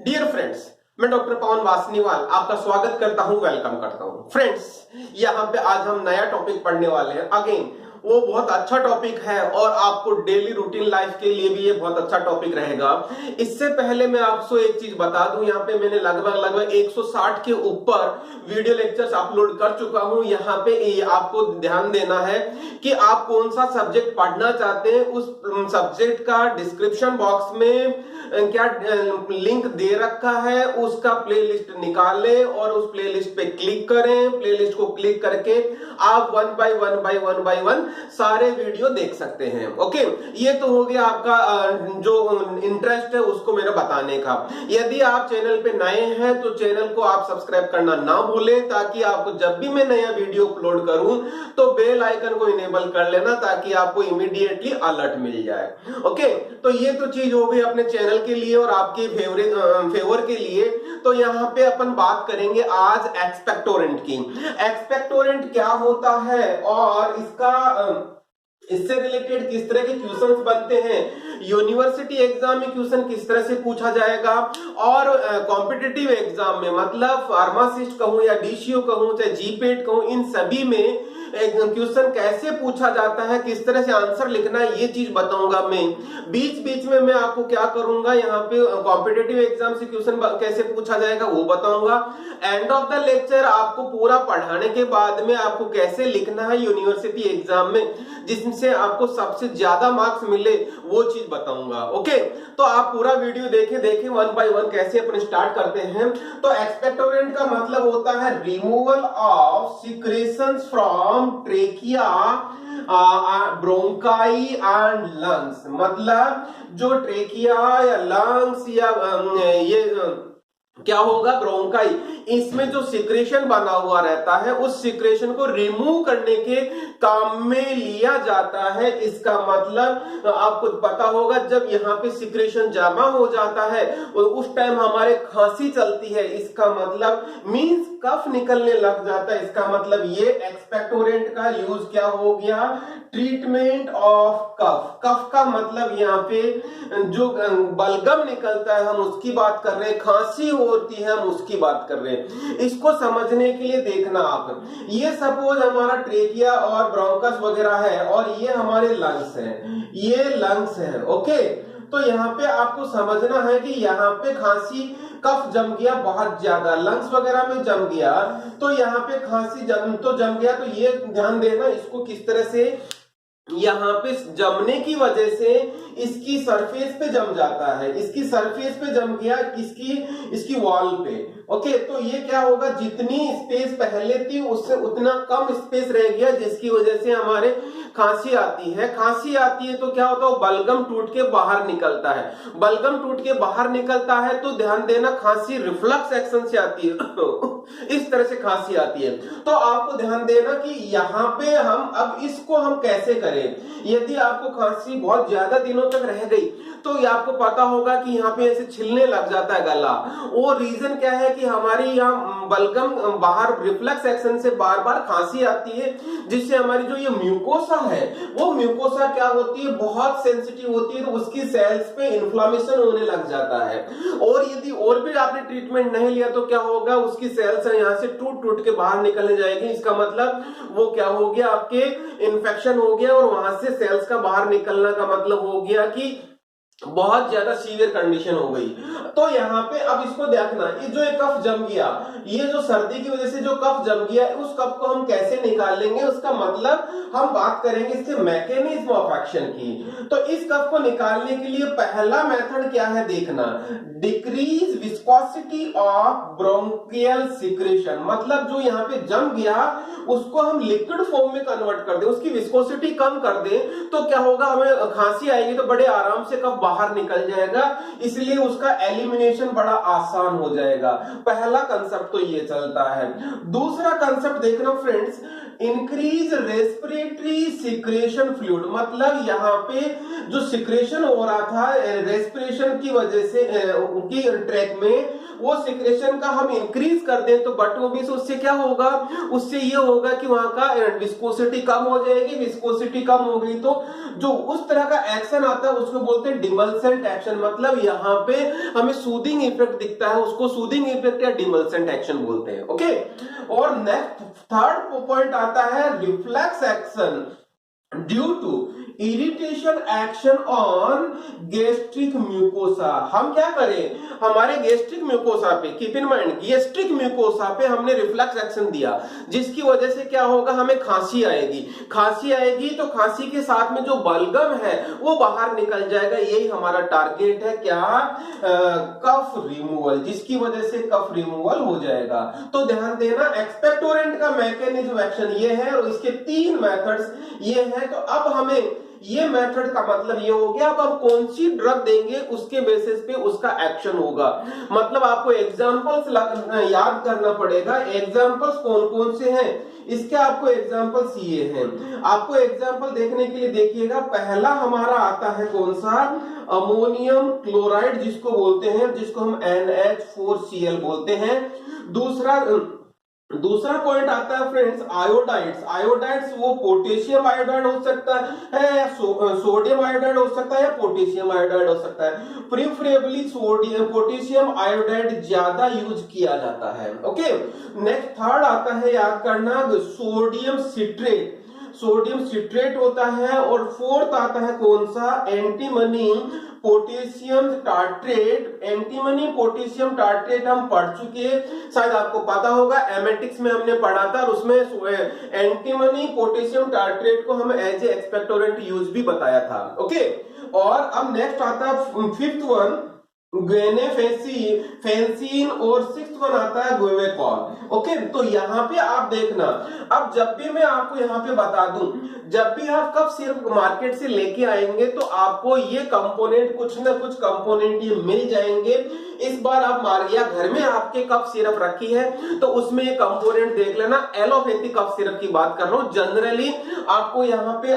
Dear friends, मैं doctor पवन वासनीवाल आपका स्वागत करता हूं, वेलकम करता हूं। फ्रेंड्स, यहां पे आज हम नया टॉपिक पढ़ने वाले हैं। अगेन वो बहुत अच्छा टॉपिक है और आपको डेली रूटीन लाइफ के लिए भी ये बहुत अच्छा टॉपिक रहेगा। इससे पहले मैं आपको एक चीज बता दूं, यहाँ पे मैंने लगभग 160 के ऊपर वीडियो लेक्चर्स अपलोड कर चुका हूं। यहाँ पे आपको ध्यान देना है कि आप कौन सा सब्जेक्ट पढ़ना चाहते हैं, उस सब्जेक्ट का डिस्क्रिप्शन बॉक्स में क्या लिंक दे रखा है, उसका प्लेलिस्ट निकालें और उस प्लेलिस्ट पे क्लिक करें। प्लेलिस्ट को क्लिक करके आप वन बाय वन सारे वीडियो देख सकते हैं। ओके, ये तो हो गया आपका जो इंटरेस्ट है उसको मेरा बताने का। यदि आप चैनल पे नए हैं तो चैनल को आप सब्सक्राइब करना ना भूलें, ताकि आपको जब भी मैं नया वीडियो अपलोड करूं तो बेल आइकन को इनेबल कर लेना, ताकि आपको इमीडिएटली अलर्ट मिल जाए। ओके, तो ये तो चीज हो गई अपने चैनल के लिए और आपके फेवर के लिए। तो यहाँ पे अपन बात करेंगे आज एक्सपेक्टोरेंट की। एक्सपेक्टोरेंट क्या होता है और इससे रिलेटेड किस तरह के क्वेश्चंस बनते हैं, यूनिवर्सिटी एग्जाम में क्वेश्चन किस तरह से पूछा जाएगा, और कॉम्पिटिटिव एग्जाम में मतलब फार्मासिस्ट कहूं या डीसीओ कहूं चाहे जीपेट कहूं, इन सभी में क्वेश्चन कैसे पूछा जाता है, किस तरह से आंसर लिखना है, ये चीज बताऊंगा मैं। बीच बीच में मैं आपको क्या करूंगा, यहाँ पे कॉम्पिटिटिव एग्जाम से क्वेश्चन कैसे पूछा जाएगा वो बताऊंगा। एंड ऑफ द लेक्चर आपको पूरा पढ़ाने के बाद में आपको कैसे लिखना है यूनिवर्सिटी एग्जाम में, जिससे आपको सबसे ज्यादा मार्क्स मिले, वो चीज बताऊंगा। ओके, तो आप पूरा वीडियो देखें वन बाय वन कैसे अपन स्टार्ट करते हैं। तो एक्सपेक्टोरेंट का मतलब होता है removal of secretions from trachea, bronchi and lungs. मतलब जो ट्रेकिया या लंग्स या ये क्या होगा, ब्रोंकाई, इसमें जो सिक्रेशन बना हुआ रहता है उस सिक्रेशन को रिमूव करने के काम में लिया जाता है। इसका मतलब आपको पता होगा, जब यहाँ पे सिक्रेशन जमा हो जाता है उस टाइम हमारे खांसी चलती है, इसका मतलब मींस कफ निकलने लग जाता है। इसका मतलब ये एक्सपेक्टोरेंट का यूज क्या हो गया, ट्रीटमेंट ऑफ कफ। कफ का मतलब यहाँ पे जो बलगम निकलता है हम उसकी बात कर रहे हैं, खांसी होती है हम उसकी बात कर रहे हैं। इसको समझने के लिए देखना आप, ये सपोज हमारा ट्रेकिया और ब्रोंकस वगैरह है और ये हमारे लंग्स हैं, ये लंग्स हैं। ओके, तो यहाँ पे आपको समझना है कि यहाँ पे खांसी कफ जम गया बहुत ज्यादा, लंग्स वगैरह में जम गया, तो यहाँ पे खांसी जम गया। तो ये ध्यान देना, इसको किस तरह से यहाँ पे जमने की वजह से इसकी सरफेस पे जम जाता है, इसकी सरफेस पे जम गया, इसकी वॉल पे। ओके, तो ये क्या होगा, जितनी स्पेस पहले थी उससे उतना कम स्पेस रह गया, जिसकी वजह से हमारे खांसी आती है। खांसी आती है तो क्या होता है, बलगम टूट के बाहर निकलता है। बलगम टूट के बाहर निकलता है तो ध्यान देना, खांसी रिफ्लक्स एक्शन से आती है इस तरह से खांसी आती है। तो आपको ध्यान देना कि यहाँ पे हम अब इसको हम कैसे करें। यदि आपको खांसी बहुत ज्यादा दिनों तक रह गई तो ये आपको पता होगा कि यहाँ पे ऐसे छिलने लग जाता है गला। वो रीजन क्या है कि हमारी यहाँ बलगम बाहर रिफ्लेक्स एक्शन से बार बार खांसी आती है, जिससे हमारी जो ये म्यूकोसा है वो म्यूकोसा क्या होती है, बहुत सेंसिटिव होती है, तो उसकी सेल्स पे इन्फ्लामेशन होने लग जाता है। और यदि और भी आपने ट्रीटमेंट नहीं लिया तो क्या होगा, उसकी सेल्स यहाँ से टूट टूट के बाहर निकलने जाएगी। इसका मतलब वो क्या हो गया, आपके इन्फेक्शन हो गया और वहां से सेल्स का बाहर निकलना का मतलब हो गया कि बहुत ज्यादा सीवियर कंडीशन हो गई। तो यहाँ पे अब इसको देखना, ये जो एक कफ जम गया, ये जो सर्दी की वजह से जो कफ जम गया, उस कफ को हम कैसे निकाल लेंगे, उसका मतलब हम बात करेंगे इसके मैकेनिज्म ऑफ एक्शन की। तो इस कफ को निकालने के लिए पहला मेथड क्या है देखना, decrease viscosity of bronchial secretion. मतलब जो यहाँ पे जम गया उसको हम लिक्विड फॉर्म में कन्वर्ट कर दें, उसकी विस्कोसिटी कम कर दें, तो क्या होगा, हमें खांसी आएगी तो बड़े आराम से कफ बाहर निकल जाएगा, इसलिए उसका एलिमिनेशन बड़ा आसान हो जाएगा। पहला कंसेप्ट तो ये चलता है। दूसरा कंसेप्ट देखना friends, increase respiratory secretion fluid. मतलब यहाँ पे जो सिक्रेशन हो रहा था रेस्पिरेशन की वजह से उनकी ट्रैक में, वो सिक्रेशन का हम इंक्रीज कर दें तो बट वो से उससे क्या होगा, उससे ये होगा कि वहां का विस्कोसिटी कम हो जाएगी। विस्कोसिटी कम हो गई तो जो उस तरह का एक्शन आता है उसको बोलते हैं डिमल्सेंट एक्शन, मतलब यहाँ पे हमें सूदिंग इफेक्ट दिखता है, उसको सूदिंग इफेक्ट या डिमल्सेंट एक्शन बोलते हैं। ओके, और नेक्स्ट थर्ड पॉइंट आता है reflex action due to irritation action on gastric mucosa. हम क्या करें, हमारे गैस्ट्रिक म्यूकोसा पे, keep in mind gastric mucosa पे हमने रिफ्लेक्स एक्शन दिया, जिसकी वजह से क्या होगा, हमें खांसी आएगी। खांसी आएगी तो खांसी के साथ में जो बलगम है वो बाहर निकल जाएगा। यही हमारा टारगेट है, क्या, कफ रिमूवल, जिसकी वजह से कफ रिमूवल हो जाएगा। तो ध्यान देना, एक्सपेक्टोरेंट का मैकेनिज्म एक्शन ये है और इसके 3 मेथड्स ये है। तो अब हमें ये मेथड का मतलब ये हो गया, अब हम कौन सी ड्रग देंगे उसके बेसिस पे उसका एक्शन होगा। मतलब आपको एग्जांपल्स याद करना पड़ेगा। एग्जांपल्स कौन कौन से हैं, इसके आपको एग्जांपल्स ये हैं। आपको एग्जांपल देखने के लिए देखिएगा, पहला हमारा आता है कौन सा, अमोनियम क्लोराइड जिसको बोलते हैं, जिसको हम NH4Cl बोलते हैं। दूसरा पॉइंट आता है फ्रेंड्स आयोडाइड्स। आयोडाइड्स वो पोटेशियम आयोडाइड हो सकता है या सोडियम आयोडाइड हो सकता है या पोटेशियम आयोडाइड हो सकता है। प्रीफरेबली सोडियम पोटेशियम आयोडाइड ज्यादा यूज किया जाता है। ओके, नेक्स्ट थर्ड आता है, याद करना, सोडियम सिट्रेट। सोडियम सिट्रेट होता है। और फोर्थ आता है कौन सा, antimony potassium tartrate. Antimony potassium tartrate हम पढ़ चुके हैं, शायद आपको पता होगा, एमेटिक्स में हमने पढ़ा था और उसमें एंटीमनी पोटेशियम टार्ट्रेट को हम एज ए एक्सपेक्टोरेंट यूज भी बताया था। ओके, और अब नेक्स्ट आता है फिफ्थ वन गुएनेफेसिन और सिक्स्थ वन आता है गुएवेकॉल। ओके, तो यहाँ पे आप देखना, अब जब भी मैं आपको यहाँ पे बता दूं, जब भी आप कफ सिरप मार्केट से लेके आएंगे तो आपको ये कंपोनेंट, कुछ ना कुछ कंपोनेंट ये मिल जाएंगे। इस बार आप या घर में आपके कफ सिरप रखी है तो उसमें ये कंपोनेंट देख लेना। एलोपैथिक कफ सिरप की बात कर रहा हूं। जनरली आपको यहाँ पे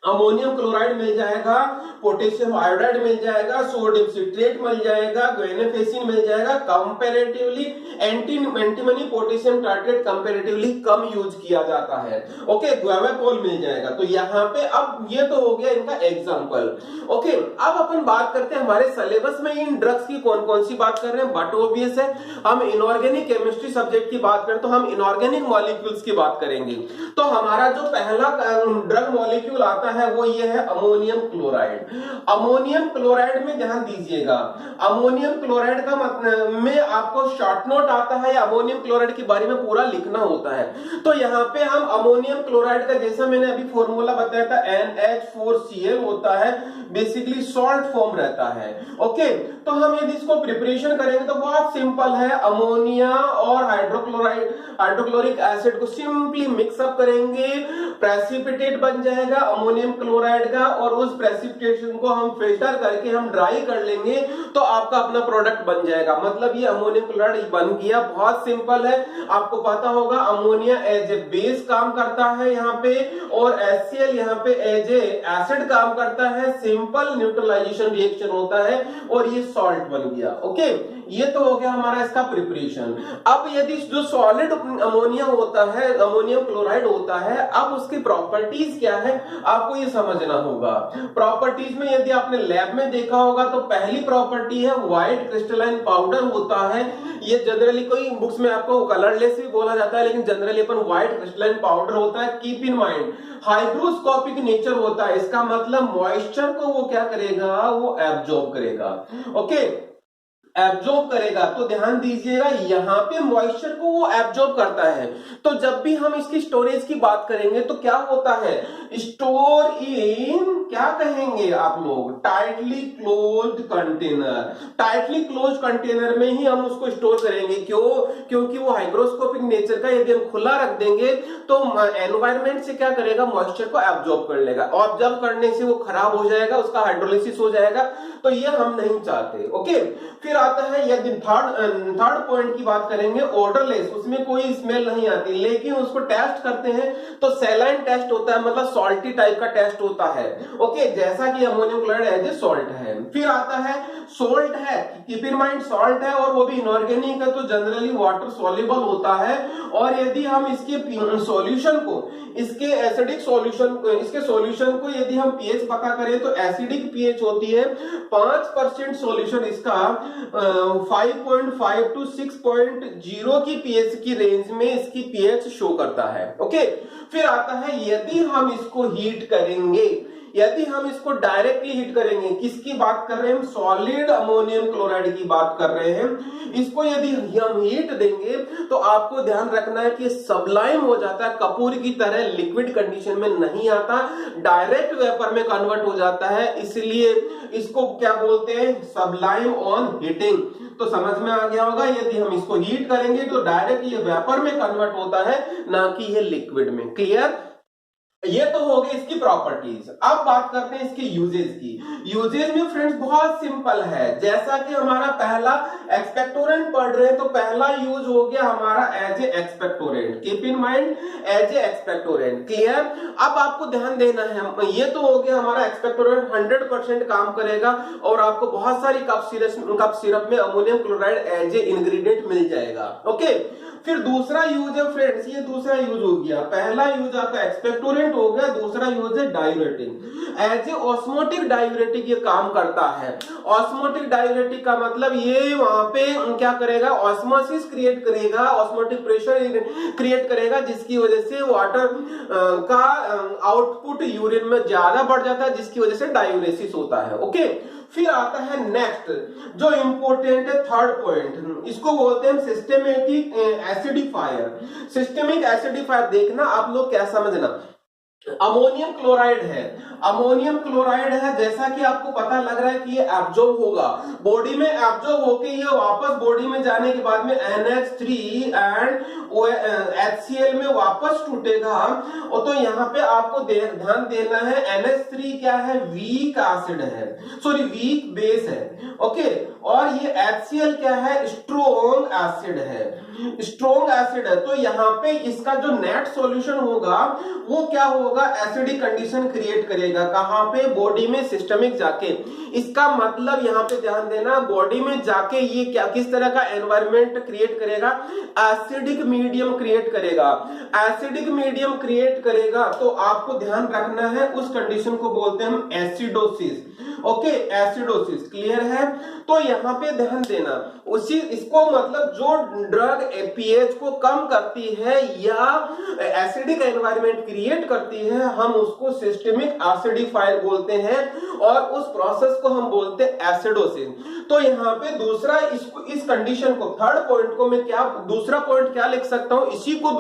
अमोनियम क्लोराइड मिल जाएगा, पोटेशियम आयोडाइड मिल जाएगा, सोडियम सिट्रेट मिल जाएगा, गुएनेफेसिन मिल जाएगा। Comparatively antimony potassium tartrate comparatively कम यूज किया जाता है। ओके, गुएवेकॉल मिल जाएगा। तो यहाँ पे अब ये तो हो गया इनका एग्जांपल। ओके, अब अपन बात करते हैं हमारे सिलेबस में इन ड्रग्स की कौन कौन सी बात कर रहे हैं। बट ऑब्वियस है, हम इनऑर्गेनिक केमिस्ट्री सब्जेक्ट की बात करें तो हम इनऑर्गेनिक मॉलिक्यूल्स की बात करेंगे। तो हमारा जो पहला ड्रग मॉलिक्यूल आता है वो ये है अमोनियम क्लोराइड। अमोनियम क्लोराइड में ध्यान दीजिएगा, अमोनियम क्लोराइड का मतलब में आपको शॉर्ट नोट आता है, अमोनियम क्लोराइड के बारे में पूरा लिखना होता है। तो यहाँ पे हम अमोनियम क्लोराइड का, जैसा मैंने अभी फॉर्मूला बताया था, NH4Cl होता है, बेसिकली सॉल्ट फॉर्म रहता है। ओके, तो हम यदि इसको प्रिपरेशन करेंगे तो बहुत सिंपल है। अमोनिया और हाइड्रोक्लोरिक एसिड को सिंपली मिक्सअप करेंगे, प्रेसिपिटेट बन जाएगा अमोनियम क्लोराइड का, और उस प्रेसिपिटेशन को हम फिल्टर करके हम ड्राई कर लेंगे तो आपका अपना प्रोडक्ट बन जाएगा। मतलब ये अमोनियम क्लोराइड बन गया। बहुत सिंपल है, आपको पता होगा अमोनिया एज ए बेस काम करता है यहाँ पे, और HCl यहाँ पे एज ए एसिड काम करता है। सिंपल न्यूट्रलाइजेशन रिएक्शन होता है और ये सॉल्ट बन गया। ओके, ये तो हो गया हमारा इसका प्रिपरेशन। अब यदि जो सॉलिड अमोनिया होता है, अमोनियम क्लोराइड होता है, अब उसकी प्रॉपर्टीज क्या है आपको ये समझना होगा। प्रॉपर्टीज में यदि आपने लैब में देखा होगा तो पहली प्रॉपर्टी है व्हाइट क्रिस्टलाइन पाउडर होता है। ये जनरली कोई बुक्स में आपको कलरलेस भी बोला जाता है, लेकिन जनरली अपन व्हाइट क्रिस्टलाइन पाउडर होता है। Keep in mind hygroscopic nature होता है, इसका मतलब मॉइस्चर को वो क्या करेगा, वो एब्जॉर्ब करेगा। ओके, एब्जॉर्ब करेगा। तो ध्यान दीजिएगा, यहाँ पे मॉइस्चर को वो एब्जॉर्ब करता है। तो जब भी हम इसकी स्टोरेज की बात करेंगे तो क्या होता है, स्टोर इन, क्या कहेंगे आप लोग, tightly closed container. Tightly closed container में ही हम उसको स्टोर करेंगे। क्यों? क्योंकि वो हाइग्रोस्कोपिक नेचर का, यदि हम खुला रख देंगे तो एनवायरमेंट से क्या करेगा, मॉइस्चर को एब्जॉर्ब कर लेगा। ऑब्जॉर्ब करने से वो खराब हो जाएगा, उसका हाइड्रोलिसिस हो जाएगा, तो ये हम नहीं चाहते। ओके, फिर आता है यदि थर्ड पॉइंट की बात करेंगे, ऑर्डरलेस, उसमें कोई स्मेल नहीं आती, लेकिन उसको टेस्ट करते हैं तो सैलाइन टेस्ट होता है, मतलब सॉल्टी टाइप का टेस्ट होता है। ओके, जैसा कि ammonium chloride as a salt है। फिर आता है सोल्ट है, कीप इन माइंड सॉल्ट है और वो भी इनऑर्गेनिक है, तो जनरली वाटर सॉल्युबल होता है। और यदि हम इसके सॉल्यूशन को, इसके एसिडिक सॉल्यूशन, इसके सॉल्यूशन को यदि हम पीएच पता करें तो एसिडिक पीएच होती है 5% सॉल्यूशन इसका 5.5 to 6.0 की पीएच की रेंज में इसकी पीएच शो करता है। ओके, फिर आता है यदि हम इसको हीट करेंगे, यदि हम इसको डायरेक्टली हीट करेंगे, किसकी बात कर रहे हैं हम, सॉलिड अमोनियम क्लोराइड की बात कर रहे हैं। इसको यदि हम हीट देंगे तो आपको ध्यान रखना है कि सब्लाइम हो जाता है, कपूर की तरह लिक्विड कंडीशन में नहीं आता, डायरेक्ट वेपर में कन्वर्ट हो जाता है, इसलिए इसको क्या बोलते हैं, सब्लाइम ऑन हीटिंग। तो समझ में आ गया होगा, यदि हम इसको हीट करेंगे तो डायरेक्ट ये वेपर में कन्वर्ट होता है, ना कि ये लिक्विड में। क्लियर? ये तो हो गई इसकी प्रॉपर्टीज। अब बात करते हैं इसके यूजेस की। यूजेस में फ्रेंड्स बहुत सिंपल है, जैसा कि हमारा पहला एक्सपेक्टोरेंट पढ़ रहे हैं तो पहला यूज हो गया हमारा as a expectorant, keep in mind as a expectorant. Clear? अब आपको ध्यान देना है, ये तो हो गया हमारा एक्सपेक्टोरेंट 100% काम करेगा और आपको बहुत सारी कप सिरप में ammonium chloride as a ingredient मिल जाएगा। ओके, फिर दूसरा यूज है फ्रेंड्स, ये दूसरा यूज हो गया, पहला यूज आपका एक्सपेक्टोरेंट हो गया, दूसरा यूज है diuretic. As a osmotic diuretic ये काम करता है। ऑस्मोटिक डायूरेटिक का मतलब ये वहां पे क्या करेगा, ऑस्मोसिस क्रिएट करेगा, ऑस्मोटिक प्रेशर क्रिएट करेगा, जिसकी वजह से वाटर का आउटपुट यूरिन में ज्यादा बढ़ जाता है, जिसकी वजह से डायूरेसिस होता है। ओके, फिर आता है नेक्स्ट जो इंपॉर्टेंट है थर्ड पॉइंट, इसको बोलते हैं सिस्टेमेटिक एसिडिफायर। सिस्टेमिक एसिडिफायर देखना आप लोग क्या समझना, अमोनियम क्लोराइड है, अमोनियम क्लोराइड है, जैसा कि आपको पता लग रहा है कि ये एब्जॉर्ब होगा, बॉडी में एब्जॉर्ब होके ये वापस बॉडी में जाने के बाद में NH3 एंड HCl में वापस टूटेगा। और तो यहाँ पे आपको ध्यान देना है, NH3 क्या है, वीक एसिड है, सॉरी वीक बेस है। ओके, और ये HCl क्या है, स्ट्रॉन्ग एसिड है, स्ट्रॉन्ग एसिड है। तो यहाँ पे इसका जो नेट सॉल्यूशन होगा वो क्या होगा, एसिडिक कंडीशन क्रिएट करेगा। कहां पे, बॉडी में, सिस्टमिक जाके। इसका मतलब यहाँ पे ध्यान देना, बॉडी में जाके ये क्या, किस तरह का एनवायरनमेंट क्रिएट करेगा, एसिडिक मीडियम क्रिएट करेगा। एसिडिक मीडियम क्रिएट करेगा तो आपको ध्यान रखना है, उस कंडीशन को बोलते हैं हम एसिडोसिस। Okay, acidosis. क्लियर है? तो यहाँ पे ध्यान देना, उसी इसको मतलब जो ड्रग पीएच को कम करती है या एसिडिक एनवायरनमेंट क्रिएट करती है, हम उसको सिस्टेमिक एसिडिफायर बोलते हैं और उस प्रोसेस को हम बोलते हैं एसिडोसिस। तो यहाँ पे दूसरा इसको, इस कंडीशन को, थर्ड पॉइंट को मैं क्या, दूसरा पॉइंट क्या लिख सकता हूं, इसी को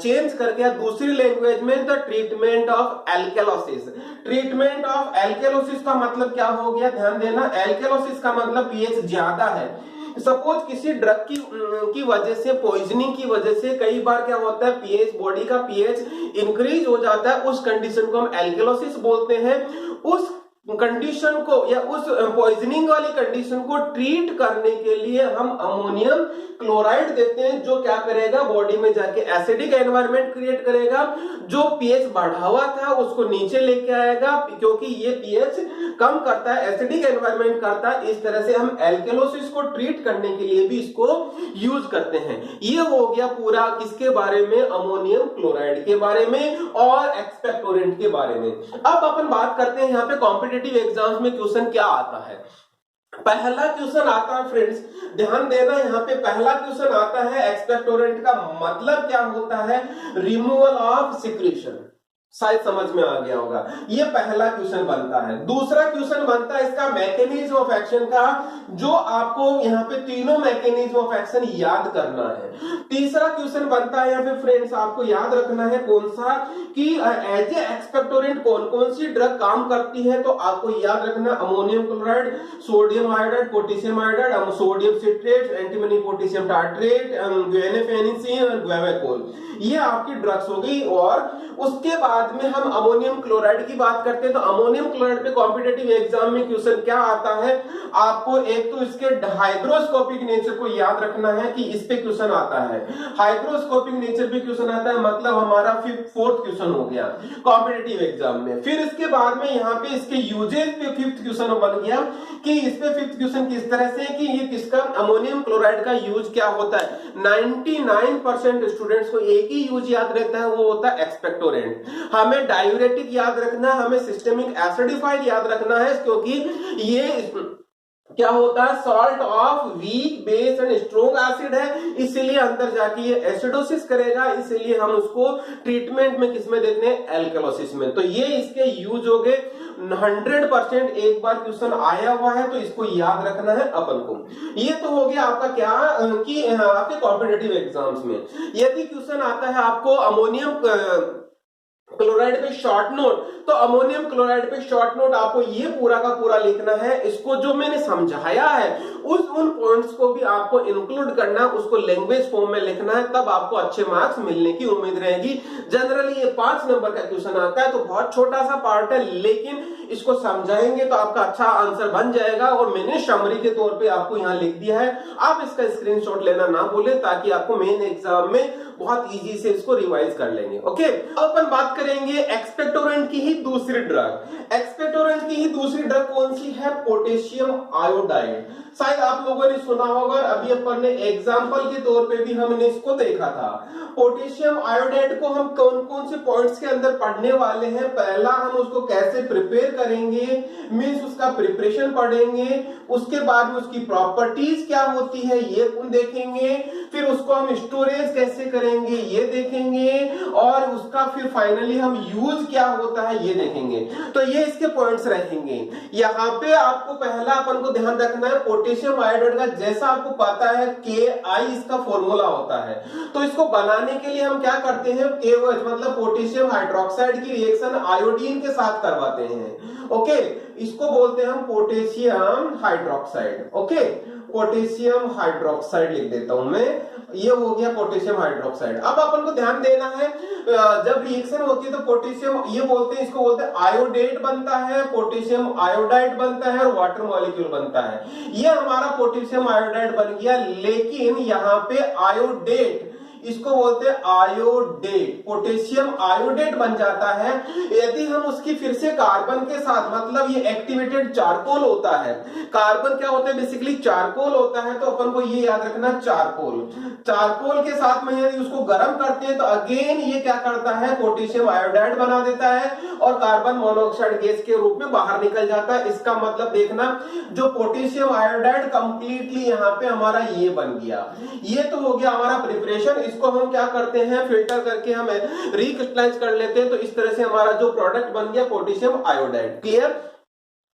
चेंज करके दूसरी लैंग्वेज में, the treatment of alkalosis. Treatment of alkalosis का मतलब क्या हो गया, ध्यान देना, एल्केलोसिस का मतलब पीएच ज्यादा है। सपोज किसी ड्रग की वजह से, पॉइजनिंग की वजह से कई बार क्या होता है, पीएच, बॉडी का पीएच इंक्रीज हो जाता है, उस कंडीशन को हम एल्केलोसिस बोलते हैं। उस कंडीशन को या उस पॉइजनिंग वाली कंडीशन को ट्रीट करने के लिए हम अमोनियम क्लोराइड देते हैं, जो क्या करेगा, बॉडी में जाके एसिडिक एनवायरनमेंट क्रिएट करेगा, जो पीएच बढ़ा हुआ था उसको नीचे लेके आएगा, क्योंकि ये पीएच कम करता है, एसिडिक एनवायरनमेंट करता है। इस तरह से हम एल्केलोसिस को ट्रीट करने के लिए भी इसको यूज करते हैं। ये हो गया पूरा किसके बारे में, अमोनियम क्लोराइड के बारे में और एक्सपेक्टोरेंट के बारे में। अब अपन बात करते हैं यहाँ पे कॉम्पिटिटिव एग्जाम्स में क्वेश्चन क्या आता है। पहला क्वेश्चन आता है फ्रेंड्स, ध्यान देना, यहाँ पे पहला क्वेश्चन आता है एक्सपेक्टोरेंट का मतलब क्या होता है, रिमूवल ऑफ सिक्रीशन। शायद समझ में आ गया होगा, ये पहला क्वेश्चन बनता है। दूसरा क्वेश्चन बनता है इसका मैकेनिज्म ऑफ एक्शन का, जो आपको यहाँ पे तीनों मैकेनिज्म ऑफ एक्शन याद करना है। तीसरा क्वेश्चन बनता है यहाँ पे फ्रेंड्स, आपको याद रखना है कौन सा, कि एज ए एक्सपेक्टोरेंट कौन कौन सी ड्रग काम करती है। तो आपको याद रखना, ammonium chloride, sodium iodide, potassium iodide, sodium citrate, antimony potassium tartrate, guaifenesin और ग्वेवेकोल, ये आपकी ड्रग्स हो गई। और उसके बाद बाद में हम अमोनियम क्लोराइड की बात करते हैं, तो अमोनियम क्लोराइड पे कॉम्पिटिटिव एग्जाम में क्वेश्चन क्या आता है, आपको एक तो इसके हाइग्रोस्कोपिक नेचर को याद रखना है कि इस पे क्वेश्चन आता है, हाइग्रोस्कोपिक नेचर पे क्वेश्चन आता है, मतलब हमारा फोर्थ क्वेश्चन हो गया कॉम्पिटिटिव एग्जाम में। फिर इसके बाद में यहाँ पे इसके यूजेज पे फिफ्थ क्वेश्चन बन गया कि इस पे फिफ्थ क्वेश्चन किस तरह से कि ये किसका अमोनियम क्लोराइड का यूज क्या होता है। 99% स्टूडेंट्स को एक ही यूज याद रहता है, वो होता है एक्सपेक्टोरेंट। हमें डायूरेटिक याद रखना है, हमें सिस्टेमिक एसिडिफायर याद रखना है, क्योंकि ये क्या होता है salt of weak base and strong acid है, इसलिए अंदर जाके ये एसिडोसिस करेगा, इसलिए हम उसको ट्रीटमेंट में किसमें देते हैं, एल्कलोसिस में। तो ये इसके यूज हो गए। 100% एक बार क्वेश्चन आया हुआ है तो इसको याद रखना है अपन को। ये तो हो गया आपका क्या कि आपके कॉम्पिटिटिव एग्जाम्स में यदि क्वेश्चन आता है आपको अमोनियम क्लोराइड पे शॉर्ट नोट, तो अमोनियम क्लोराइड पे शॉर्ट नोट आपको ये पूरा का पूरा लिखना है। इसको जो मैंने समझाया है उन पॉइंट्स को भी आपको इंक्लूड करना, उसको लैंग्वेज फॉर्म में लिखना है, तब आपको अच्छे मार्क्स मिलने की उम्मीद रहेगी। जनरली ये 5 नंबर का क्वेश्चन आता है, तो बहुत छोटा सा पार्ट है, लेकिन इसको समझाएंगे तो आपका अच्छा आंसर बन जाएगा। और मैंने समरी के तौर पे आपको यहाँ लिख दिया है, आप इसका स्क्रीनशॉट लेना ना भूलें, ताकि आपको मेन एग्जाम में बहुत इजी से इसको रिवाइज कर लेंगे। ओके, अब अपन बात करेंगे एक्सपेक्टोरेंट की ही दूसरी ड्रग। एक्सपेक्टोरेंट की ही दूसरी ड्रग कौन सी है, पोटेशियम आयोडाइड। शायद आप लोगों ने सुना होगा, अभी अपन ने एग्जाम्पल के तौर पे भी हमने इसको देखा था। पोटेशियम आयोडाइड को हम कौन कौन से पॉइंट्स के अंदर पढ़ने वाले हैं, पहला हम उसको कैसे प्रिपेयर करेंगे, मींस उसका प्रिपरेशन पढ़ेंगे, उसके बाद में उसकी प्रॉपर्टीज क्या होती है ये देखेंगे, फिर उसको हम स्टोरेज कैसे करेंगे ये देखेंगे, और उसका फिर फाइनली हम यूज क्या होता है ये देखेंगे। तो ये इसके पॉइंट्स रहेंगे। यहाँ पे आपको पहला अपन को ध्यान रखना है पोटेशियम आयोडाइड का, जैसा आपको पता है KI इसका फॉर्मूला होता है, तो इसको बनाने के लिए हम क्या करते हैं, KOH मतलब पोटेशियम हाइड्रोक्साइड की रिएक्शन आयोडीन के साथ करवाते हैं। ओके, इसको बोलते हैं हम potassium hydroxide. Okay, potassium hydroxide लिख देता हूं मैं, ये हो गया पोटेशियम हाइड्रोक्साइड। अब अपन को ध्यान देना है, जब रिएक्शन होती है तो पोटेशियम ये बोलते हैं, इसको बोलते हैं आयोडेट बनता है, पोटेशियम आयोडाइड बनता है और वाटर मॉलिक्यूल बनता है। ये हमारा पोटेशियम आयोडाइड बन गया, लेकिन यहाँ पे आयोडेट इसको बोलते हैं आयोडेट, पोटेशियम आयोडेट बन जाता है यदि हम उसकी फिर से कार्बन के साथ, मतलब ये एक्टिवेटेड चारकोल होता है, कार्बन क्या होता है बेसिकली चारकोल होता है, तो अपन को ये याद रखना चारकोल, चारकोल के साथ में यदि उसको गर्म करते हैं तो अगेन ये क्या करता है पोटेशियम आयोडाइड बना देता है और कार्बन मोनोऑक्साइड गैस के रूप में बाहर निकल जाता है। इसका मतलब देखना, जो पोटेशियम आयोडाइड कंप्लीटली यहाँ पे हमारा ये बन गया। ये तो हो गया हमारा प्रिपरेशन। इसको हम क्या करते हैं, फिल्टर करके हम रिक्रिस्टलाइज कर लेते हैं, तो इस तरह से हमारा जो प्रोडक्ट बन गया पोटेशियम आयोडाइड। क्लियर?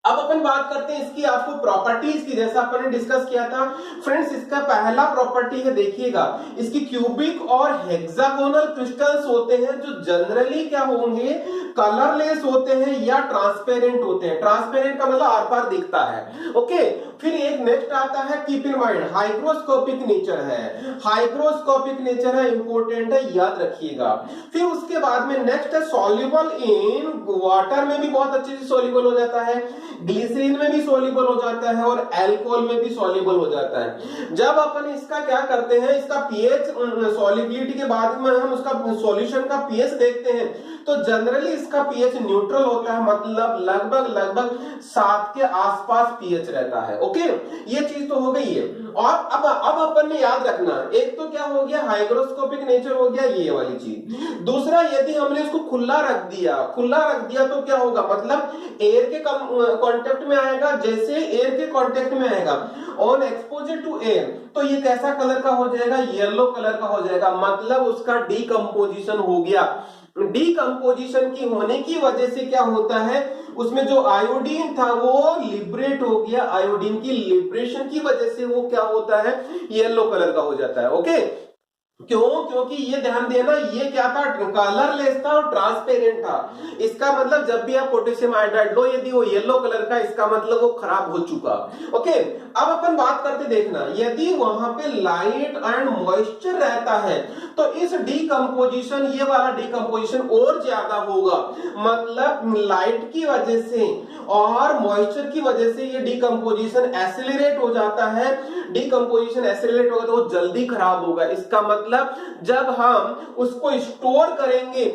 अब अपन बात करते हैं इसकी आपको प्रॉपर्टीज की, जैसा अपन ने डिस्कस किया था फ्रेंड्स। इसका पहला प्रॉपर्टी है, देखिएगा, इसकी क्यूबिक और हेक्सागोनल क्रिस्टल्स होते हैं जो जनरली क्या होंगे, कलरलेस होते हैं या ट्रांसपेरेंट होते हैं। ट्रांसपेरेंट का मतलब आर पार दिखता है। ओके, फिर एक नेक्स्ट आता है, keep in mind, hygroscopic nature है, हाइग्रोस्कोपिक नेचर है, इंपॉर्टेंट है, याद रखिएगा। फिर उसके बाद में नेक्स्ट है सॉल्युबल इन वाटर में भी बहुत अच्छे से सॉल्युबल हो जाता है, ग्लिसरीन में भी सॉल्युबल हो जाता है और अल्कोहल में भी सॉल्युबल हो जाता है। जब अपन इसका क्या करते हैं, इसका पीएच सॉल्युबिलिटी के बाद में हम उसका सॉल्यूशन का पीएच देखते हैं, तो जनरली इसका पीएच न्यूट्रल होता है, मतलब लगभग 7 के आसपास पीएच रहता है। ओके, ये चीज तो हो गई है। और अब अपन ने याद रखना, एक तो क्या हो गया हाइग्रोस्कोपिक नेचर हो गया ये वाली चीज। दूसरा, यदि हमने इसको खुला रख दिया तो क्या होगा, मतलब एयर के कांटेक्ट में आएगा, जैसे एयर के कांटेक्ट में आएगा ऑन एक्सपोजर टू एयर, तो ये कैसा कलर का हो जाएगा, येलो कलर का हो जाएगा, मतलब उसका डीकंपोजिशन हो गया। डीकंपोजिशन की होने की वजह से क्या होता है, उसमें जो आयोडीन था वो लिबरेट हो गया, आयोडीन की लिबरेशन की वजह से वो क्या होता है, येलो कलर का हो जाता है। ओके, क्यों? क्योंकि ये ध्यान देना, ये क्या था, कलरलेस था और ट्रांसपेरेंट था। इसका मतलब जब भी आप पोटेशियम आयोडाइड लो, यदि वो येलो कलर का, इसका मतलब वो खराब हो चुका। ओके, अब अपन बात करते, देखना, यदि वहां पे लाइट एंड मॉइस्चर रहता है तो इस डीकंपोजिशन, ये वाला डीकंपोजिशन और ज्यादा होगा। मतलब लाइट की वजह से और मॉइस्चर की वजह से ये डीकंपोजिशन एक्सेलरेट हो जाता है। डीकंपोजिशन एक्सेलरेट होगा तो वो जल्दी खराब होगा। इसका मतलब जब हम उसको स्टोर करेंगे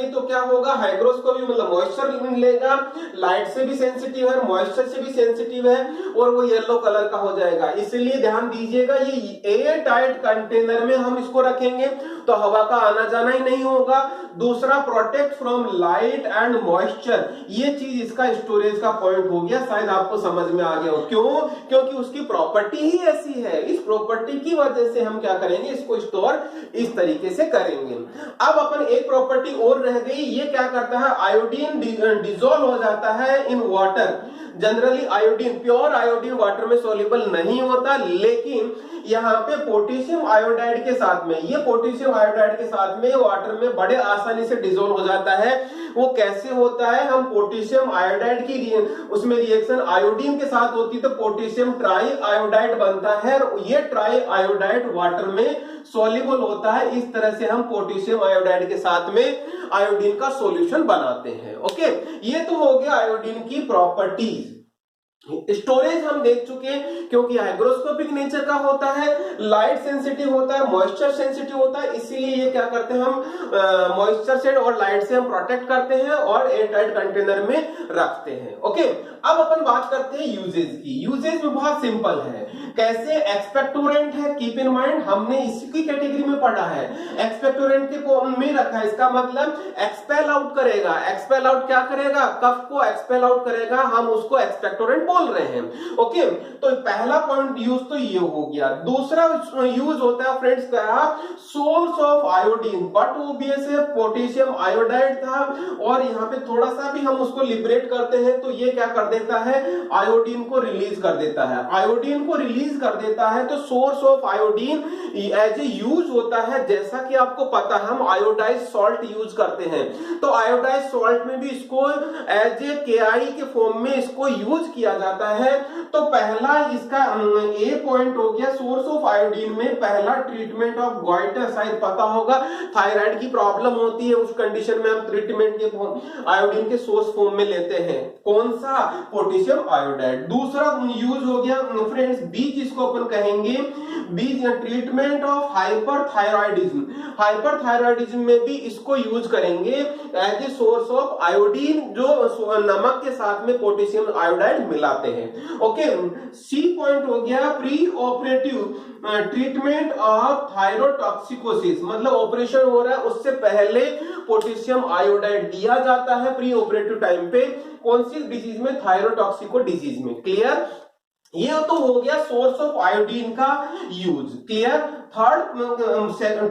तो क्या होगा, हाइग्रोस्कोपी मतलब मॉइस्चर लेगा, लाइट से भी सेंसिटिव है, मॉइस्चर से भी सेंसिटिव है, और वो येलो कलर का हो जाएगा। इसलिए ध्यान दीजिएगा, ये एयर टाइट कंटेनर में हम इसको रखेंगे तो हवा का आना जाना ही नहीं होगा। दूसरा, protect from light and moisture, ये चीज इसका स्टोरेज का पॉइंट हो गया। शायद आपको समझ में आ गया हो। क्यों? क्योंकि उसकी प्रॉपर्टी ही ऐसी है। इस प्रॉपर्टी की वजह से हम क्या करेंगे, इसको स्टोर इस तरीके से करेंगे। अब अपन एक प्रॉपर्टी और रह गई, ये क्या करता है, आयोडीन डिसॉल्व हो जाता है in water. Generally iodine, pure iodine water में सोल्यूबल नहीं होता, लेकिन यहाँ पे पोटेशियम आयोडाइड के साथ में, ये पोटेशियम आयोडाइड के साथ में वाटर में बड़े आसानी से डिसॉल्व हो जाता है। वो कैसे होता है, हम पोटेशियम आयोडाइड की उसमें रिएक्शन आयोडीन के साथ होती है तो पोटेशियम ट्राई आयोडाइड बनता है, और ये ट्राई आयोडाइड वाटर में सॉल्युबल होता है। इस तरह से हम पोटेशियम आयोडाइड के साथ में आयोडीन का सॉल्यूशन बनाते हैं। ओके, ये तो हो गया आयोडीन की प्रॉपर्टीज। स्टोरेज हम देख चुके हैं, क्योंकि हाइग्रोस्कोपिक नेचर का होता है, लाइट सेंसिटिव होता है, मॉइस्चर सेंसिटिव होता है, इसीलिए ये क्या करते हैं, हम मॉइस्चर से और लाइट से हम प्रोटेक्ट करते हैं और एयर टाइट कंटेनर में रखते हैं। ओके, अब अपन बात करते हैं यूजेज की। यूजेज में बहुत सिंपल है, कैसे, एक्सपेक्टोरेंट है, कीप इन माइंड, हमने इसकी कैटेगरी में पढ़ा है, एक्सपेक्टोरेंट के को में रखा है। इसका मतलब एक्सपेल आउट करेगा। एक्सपेल आउट क्या करेगा, कफ को एक्सपेल आउट करेगा, हम उसको एक्सपेक्टोरेंट बोल रहे हैं। ओके, तो पहला पॉइंट यूज तो ये हो गया। दूसरा यूज होता है फ्रेंड्स का source of iodine, but OBS है, पोटेशियम आयोडाइड था, और यहाँ पे थोड़ा सा भी हम उसको लिबरेट करते हैं तो ये क्या कर देता है, आयोडीन को रिलीज कर देता है। आयोडीन को रिलीज कर देता है तो source of iodine as a use होता है। जैसा कि आपको पता है, हम आयोडाइज सॉल्ट यूज करते हैं, तो आयोडाइज सॉल्ट में भी इसको एज ए केआई के फॉर्म में इसको यूज किया जाता है। तो पहला इसका ए पॉइंट हो गया, सोर्स ऑफ आयोडीन में पहला ट्रीटमेंट ऑफ गॉइटर, शायद पता होगा, थायराइड की प्रॉब्लम होती है, उस कंडीशन में हम ट्रीटमेंट के आयोडीन के सोर्स फॉर्म में लेते हैं, कौन सा, पोटेशियम आयोडाइड। दूसरा यूज हो गया फ्रेंड्स बी, जिसको अपन कहेंगे B, treatment of hyperthyroidism. Hyperthyroidism में भी इसको यूज करेंगे as a source of iodine, जो नमक के साथ में पोटेशियम आयोडाइड मिलाते हैं। ओके, सी पॉइंट हो गया pre operative treatment of thyrotoxicosis, मतलब ऑपरेशन हो रहा है उससे पहले पोटेशियम आयोडाइड दिया जाता है प्री ऑपरेटिव टाइम पे, कौन सी डिजीज में, थायरोटॉक्सिको डिजीज में। क्लियर, ये तो हो गया सोर्स ऑफ आयोडीन का यूज। क्लियर, थर्ड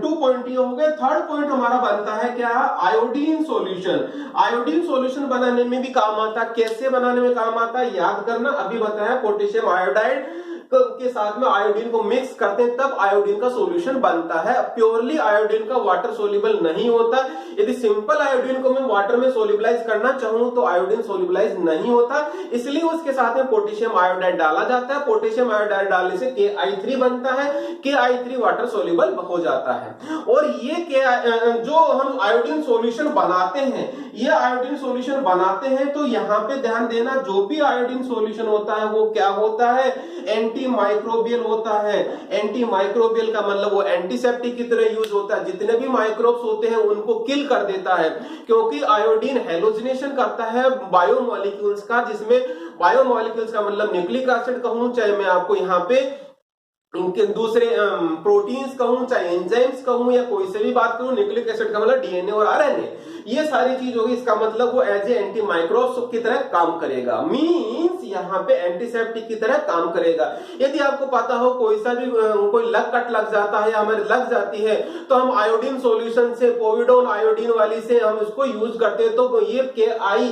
2 पॉइंट ये हो गए। थर्ड पॉइंट हमारा बनता है क्या, आयोडीन सॉल्यूशन। आयोडीन सॉल्यूशन बनाने में भी काम आता है। कैसे बनाने में काम आता है, याद करना, अभी बताया, पोटेशियम आयोडाइड के साथ में आयोडीन को मिक्स करते हैं तब आयोडीन का सॉल्यूशन बनता है। प्योरली आयोडीन का वाटर सोल्यूबल नहीं होता। यदि सिंपल आयोडीन को मैं वाटर में सोल्यूबलाइज करना चाहूं तो आयोडीन सोल्यूबलाइज नहीं होता, इसलिए उसके साथ में पोटेशियम आयोडाइड डाला जाता है। पोटेशियम आयोडाइड डालने से KI3 बनता है, KI3 वाटर सोल्यूबल हो जाता है। और ये जो हम आयोडीन सॉल्यूशन बनाते हैं, ये आयोडीन सॉल्यूशन बनाते हैं तो यहाँ पे ध्यान देना, जो भी आयोडीन सॉल्यूशन होता है वो क्या होता है, एंटी माइक्रोबियल होता है। एंटी माइक्रोबियल का मतलब वो एंटीसेप्टिक की तरह यूज होता है, जितने भी माइक्रोब्स होते हैं उनको किल कर देता है, क्योंकि आयोडीन हेलोजिनेशन करता है बायोमॉलिक्यूल्स का, जिसमें बायोमॉलिक्यूल्स का मतलब न्यूक्लिक एसिड कहूं, चाहे मैं आपको यहाँ पे इनके दूसरे प्रोटीन्स कहूं, चाहे एंजाइम्स कहूं, या कोई से भी बात करूं, न्यूक्लिक एसिड का मतलब DNA और RNA, ये सारी चीज होगी। इसका मतलब वो एज ए एंटी माइक्रोब्स की तरह काम करेगा, मींस यहाँ पे एंटीसेप्टिक की तरह काम करेगा। यदि आपको पता हो कोई सा भी कोई लग कट लग जाता है, हमें लग जाती है, तो हम आयोडीन सॉल्यूशन से, पोविडोन आयोडीन वाली से हम इसको यूज करते हैं, तो ये KI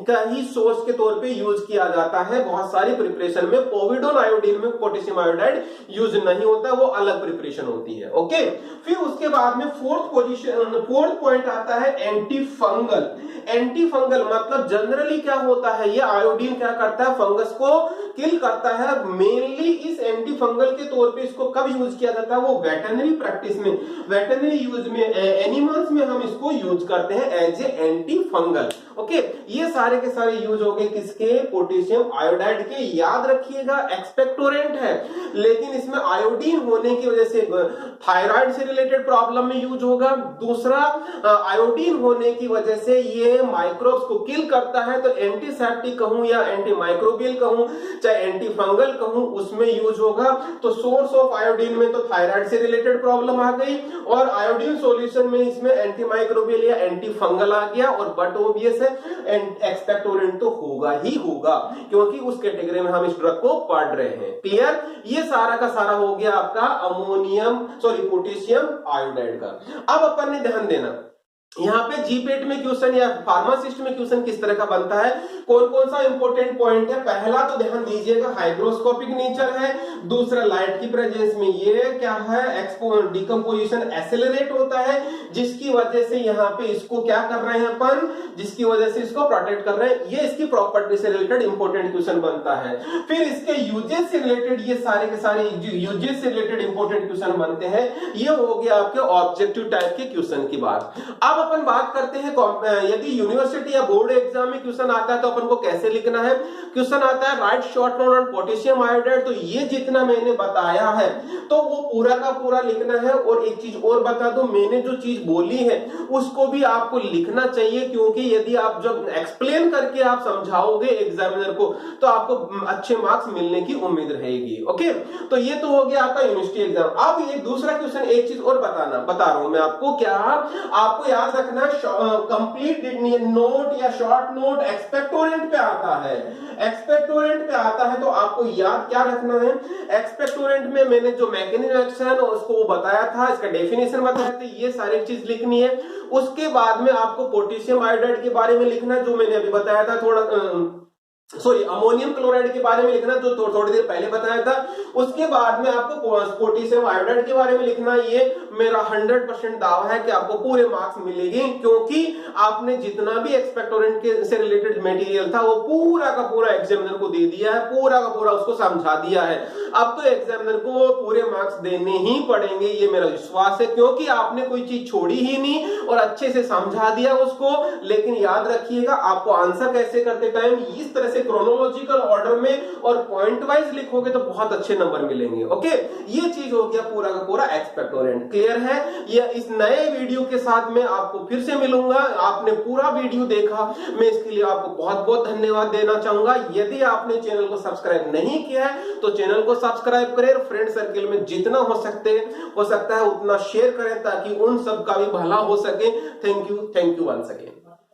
का ही सोर्स के तौर पे यूज किया जाता है बहुत सारी प्रिपरेशन में। पोविडोन आयोडीन में पोटेशियम आयोडाइड यूज नहीं होता, वो अलग प्रिपरेशन होती है। ओके, फिर उसके बाद में फोर्थ पॉइंट आता है एंटी फंगल। एंटी फंगल मतलब जनरली क्या होता है, ये आयोडीन क्या करता है, फंगस को किल करता है। मेनली इस एंटी फंगल के तौर पे इसको कब यूज किया जाता है, वो वेटरनरी प्रैक्टिस में, वेटरनरी यूज में, एनिमल्स में हम इसको यूज करते हैं as a anti fungal. Okay, ये सारे के सारे यूज हो गए किसके, पोटेशियम आयोडाइड के। याद रखिएगा एक्सपेक्टोरेंट है, लेकिन इसमें आयोडीन होने की वजह से थायराइड से रिलेटेड प्रॉब्लम में यूज होगा। दूसरा, आयोडीन होने की वजह से ये माइक्रोब्स को किल करता है, तो एंटीसेप्टिक कहूं या एंटी माइक्रोबियल कहूं चाहे एंटी फंगल कहूं, उसमें यूज होगा। तो सोर्स ऑफ आयोडीन में तो थायराइड से रिलेटेड प्रॉब्लम आ गई, और आयोडीन सॉल्यूशन में इसमें एंटी माइक्रोबियल या एंटी फंगल आ गया। और बट ऑब्वियस है एक्सपेक्टोरेंट तो होगा ही होगा, क्योंकि उस कैटेगरी में हम इस ड्रग को पढ़ रहे हैं। क्लियर, ये सारा का सारा हो गया आपका पोटेशियम आयोडाइड का। अब अपन ने ध्यान देना, यहाँ पे जीपेट में क्वेश्चन या फार्मासिस्ट में क्वेश्चन किस तरह का बनता है, कौन कौन सा इंपॉर्टेंट पॉइंट है। पहला तो ध्यान दीजिएगा हाइग्रोस्कोपिक नेचर है। दूसरा, लाइट की प्रेजेंस में ये क्या है, डिकम्पोजिशन एक्सेलरेट होता है, जिसकी वजह से यहाँ पे इसको क्या कर रहे हैं अपन, जिसकी वजह से इसको प्रोटेक्ट कर रहे हैं। ये इसकी प्रॉपर्टी से रिलेटेड इंपॉर्टेंट क्वेश्चन बनता है। फिर इसके यूजेस से रिलेटेड ये सारे के सारे यूजेस से रिलेटेड इंपॉर्टेंट क्वेश्चन बनते हैं। ये हो गया आपके ऑब्जेक्टिव टाइप के क्वेश्चन की बात। अब अपन बात करते हैं यदि यूनिवर्सिटी या बोर्ड एग्जाम में क्वेश्चन आता है तो अपन को कैसे लिखना है। क्वेश्चन आता है right short note on potassium iodide, तो ये जितना मैंने बताया है तो वो पूरा का पूरा लिखना है। और एक चीज और बता दूं, मैंने जो चीज बोली है उसको भी आपको लिखना चाहिए, क्योंकि यदि आप जब एक्सप्लेन करके आप समझाओगे एग्जामिनर को तो आपको अच्छे मार्क्स मिलने की उम्मीद रहेगी। ओके, तो ये तो हो गया आपका यूनिवर्सिटी एग्जाम। अब एक दूसरा क्वेश्चन, एक चीज और बता रहा हूं मैं आपको, क्या आपको याद रखना, कंप्लीट नोट या शॉर्ट नोट एक्सपेक्टोरेंट पे आता है। एक्सपेक्टोरेंट पे आता है तो आपको याद क्या रखना है, एक्सपेक्टोरेंट में मैंने जो मैकेनिज्म एक्शन उसको वो बताया था, इसका डेफिनेशन बताया था, ये सारी चीज लिखनी है। उसके बाद में आपको पोटेशियम आयोडाइड के बारे में लिखना, जो मैंने अभी बताया था, अमोनियम क्लोराइड के बारे में लिखना, जो थोड़ी देर पहले बताया था। उसके बाद में आपको पोटेशियम आयोडाइड के बारे में लिखना। ये मेरा 100% दावा है कि आपको पूरे मार्क्स मिलेंगे, क्योंकि आपने जितना भी एक्सपेक्टोरेंट के से रिलेटेड मटेरियल था वो पूरा का पूरा एग्जामिनर को दे दिया है, पूरा का पूरा उसको समझा दिया है। अब तो एग्जामिनर को पूरे मार्क्स देने ही पड़ेंगे, ये मेरा विश्वास है, क्योंकि आपने कोई चीज छोड़ी ही नहीं और अच्छे से समझा दिया उसको। लेकिन याद रखिएगा, आपको आंसर कैसे करते टाइम इस तरह से क्रोनोलॉजिकल ऑर्डर में और पॉइंट वाइज लिखोगे तो बहुत अच्छे नंबर मिलेंगे। ओके, ये चीज हो गया पूरा का पूरा एक्सपेक्टोरेंट। क्लियर है? ये इस नए वीडियो के साथ मैं आपको फिर से मिलूंगा। आपने पूरा वीडियो देखा, मैं इसके लिए आपको बहुत बहुत धन्यवाद देना चाहूंगा। यदि आपने चैनल को सब्सक्राइब नहीं किया है तो चैनल को सब्सक्राइब करें, फ्रेंड सर्किल में जितना हो सकता है उतना शेयर करें, ताकि उन सब का भी भला हो सके। Thank you once again.